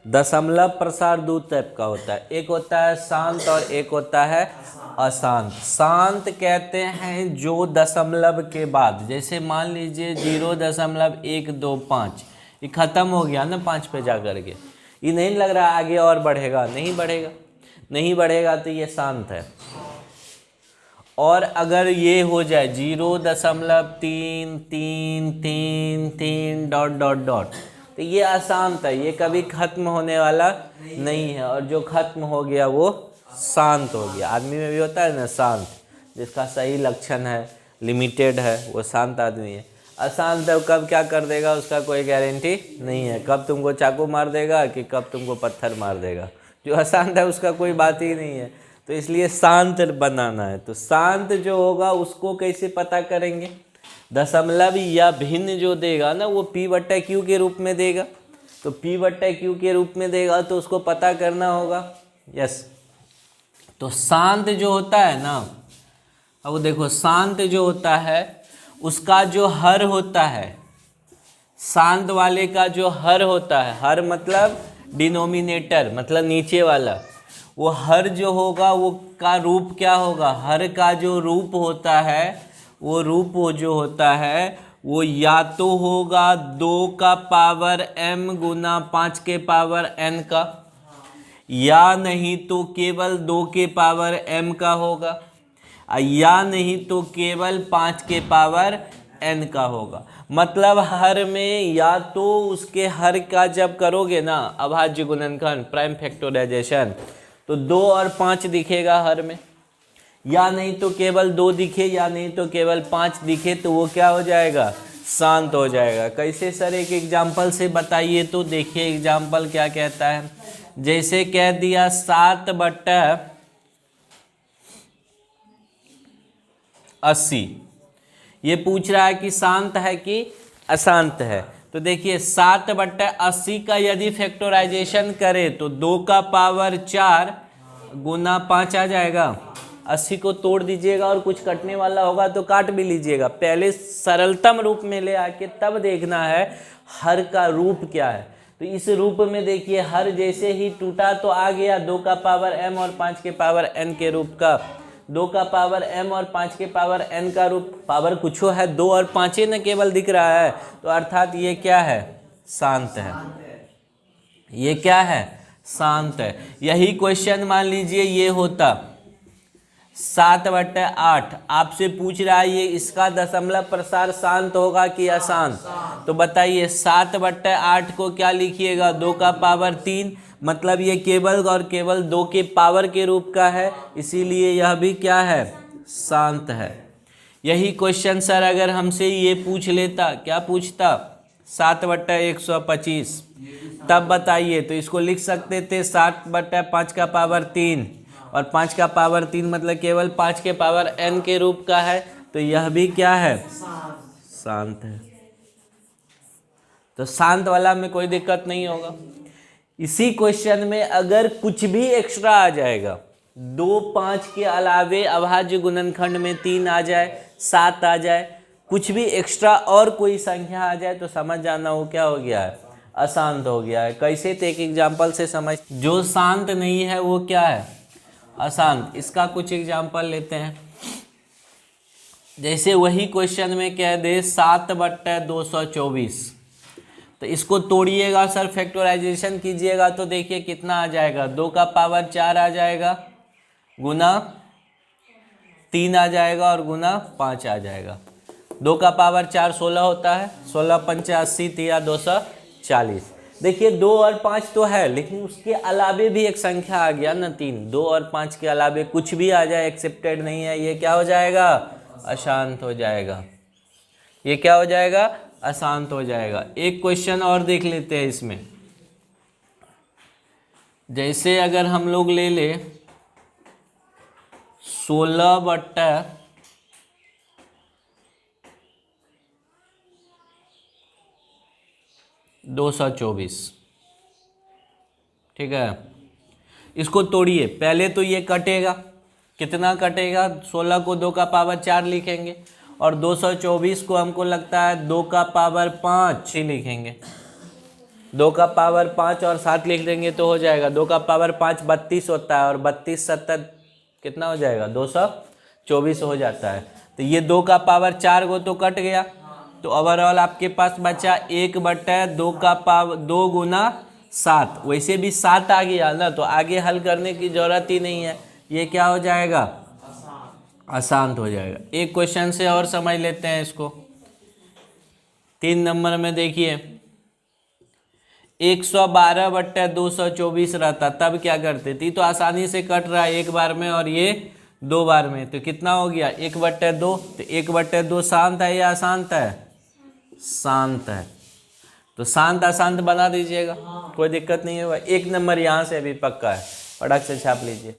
दशमलव प्रसार दो टाइप का होता है, एक होता है शांत और एक होता है अशांत। शांत कहते हैं जो दशमलव के बाद, जैसे मान लीजिए 0.125 ये ख़त्म हो गया ना 5 पे जा कर के, ये नहीं लग रहा आगे और बढ़ेगा, नहीं बढ़ेगा, नहीं बढ़ेगा तो ये शांत है। और अगर ये हो जाए 0.33333 डॉट डॉट डॉट तो ये अशांत है, ये कभी खत्म होने वाला नहीं है, और जो खत्म हो गया वो शांत हो गया। आदमी में भी होता है ना शांत, जिसका सही लक्षण है, लिमिटेड है, वो शांत आदमी है। अशांत है, वो कब क्या कर देगा उसका कोई गारंटी नहीं है, कब तुमको चाकू मार देगा कि कब तुमको पत्थर मार देगा। जो अशांत है उसका कोई बात ही नहीं है, तो इसलिए शांत बनाना है। तो शांत जो होगा उसको कैसे पता करेंगे, दशमलव या भिन्न जो देगा ना वो P/Q के रूप में देगा, तो P/Q के रूप में देगा तो उसको पता करना होगा। यस, तो शांत जो होता है ना, अब देखो शांत जो होता है उसका जो हर होता है, शांत वाले का जो हर होता है, हर मतलब डिनोमिनेटर मतलब नीचे वाला, वो हर जो होगा वो का रूप क्या होगा, हर का जो रूप होता है वो रूप वो जो होता है वो या तो होगा 2 का पावर m गुना 5 के पावर n का, या नहीं तो केवल 2 के पावर m का होगा, या नहीं तो केवल 5 के पावर n का होगा। मतलब हर में या तो उसके हर का जब करोगे ना अभाज्य गुणनखंड प्राइम फैक्टराइजेशन तो 2 और 5 दिखेगा हर में, या नहीं तो केवल 2 दिखे, या नहीं तो केवल 5 दिखे, तो वो क्या हो जाएगा, शांत हो जाएगा। कैसे सर, एक एग्जाम्पल से बताइए। तो देखिए एग्जाम्पल क्या कहता है, जैसे कह दिया 7/80, ये पूछ रहा है कि शांत है कि अशांत है। तो देखिए 7/80 का यदि फैक्टराइजेशन करें तो 2 का पावर 4 गुना 5 आ जाएगा। 80 को तोड़ दीजिएगा और कुछ कटने वाला होगा तो काट भी लीजिएगा, पहले सरलतम रूप में ले आके तब देखना है हर का रूप क्या है। तो इस रूप में देखिए हर जैसे ही टूटा तो आ गया 2 का पावर m और 5 के पावर n के रूप का, 2 का पावर m और 5 के पावर n का रूप, पावर कुछ है 2 और 5 न केवल दिख रहा है, तो अर्थात ये क्या है, शांत है। ये क्या है, शांत है। यही क्वेश्चन मान लीजिए ये होता 7/8, आपसे पूछ रहा है ये इसका दशमलव प्रसार शांत होगा कि अशांत, तो बताइए 7/8 को क्या लिखिएगा, 2 का पावर 3, मतलब ये केवल और केवल 2 के पावर के रूप का है, इसीलिए यह भी क्या है, शांत है। यही क्वेश्चन सर अगर हमसे ये पूछ लेता, क्या पूछता, 7/125, तब बताइए तो इसको लिख सकते थे 7/5 का पावर 3, और 5 का पावर 3 मतलब केवल 5 के पावर n के रूप का है, तो यह भी क्या है, शांत है। तो शांत वाला में कोई दिक्कत नहीं होगा। इसी क्वेश्चन में अगर कुछ भी एक्स्ट्रा आ जाएगा, 2 5 के अलावे अभाज्य गुणनखंड में 3 आ जाए, 7 आ जाए, कुछ भी एक्स्ट्रा और कोई संख्या आ जाए तो समझ जाना वो क्या हो गया है, अशांत हो गया है। कैसे, तो एक एग्जाम्पल से समझ, जो शांत नहीं है वो क्या है, अशांत। इसका कुछ एग्जाम्पल लेते हैं। जैसे वही क्वेश्चन में कह दे 7/224, तो इसको तोड़िएगा सर, फैक्टराइजेशन कीजिएगा तो देखिए कितना आ जाएगा, 2 का पावर 4 आ जाएगा, गुना 3 आ जाएगा और गुना 5 आ जाएगा। 2 का पावर 4 16 होता है, 16 5 80 3 240। देखिए 2 और 5 तो है, लेकिन उसके अलावे भी एक संख्या आ गया ना 3, 2 और 5 के अलावे कुछ भी आ जाए एक्सेप्टेड नहीं है, ये क्या हो जाएगा, अशांत हो जाएगा। ये क्या हो जाएगा, अशांत हो जाएगा। एक क्वेश्चन और देख लेते हैं इसमें। जैसे अगर हम लोग ले ले 16/224, ठीक है, इसको तोड़िए। पहले तो ये कटेगा, कितना कटेगा, 16 को 2 का पावर 4 लिखेंगे और 224 को हमको लगता है 2 का पावर 5 ही लिखेंगे। 2 का पावर 5 और 7 लिख देंगे तो हो जाएगा। 2 का पावर 5 32 होता है और 32 70 कितना हो जाएगा 224 हो जाता है। तो ये 2 का पावर 4 को तो कट गया, तो ओवरऑल आपके पास बचा 1/2 का पावर 2 गुना 7। वैसे भी 7 आ गया ना, तो आगे हल करने की जरूरत ही नहीं है, ये क्या हो जाएगा आसान हो जाएगा। एक क्वेश्चन से और समझ लेते हैं इसको। 3 नंबर में देखिए 112/224 रहता तब क्या करते थी, तो आसानी से कट रहा है एक बार में और ये 2 बार में, तो कितना हो गया 1/2। तो 1/2 शांत है या अशांत है, शांत है, तो शांत अशांत बना दीजिएगा, कोई दिक्कत नहीं होगा। 1 नंबर यहाँ से अभी पक्का है, फटाक से छाप लीजिए।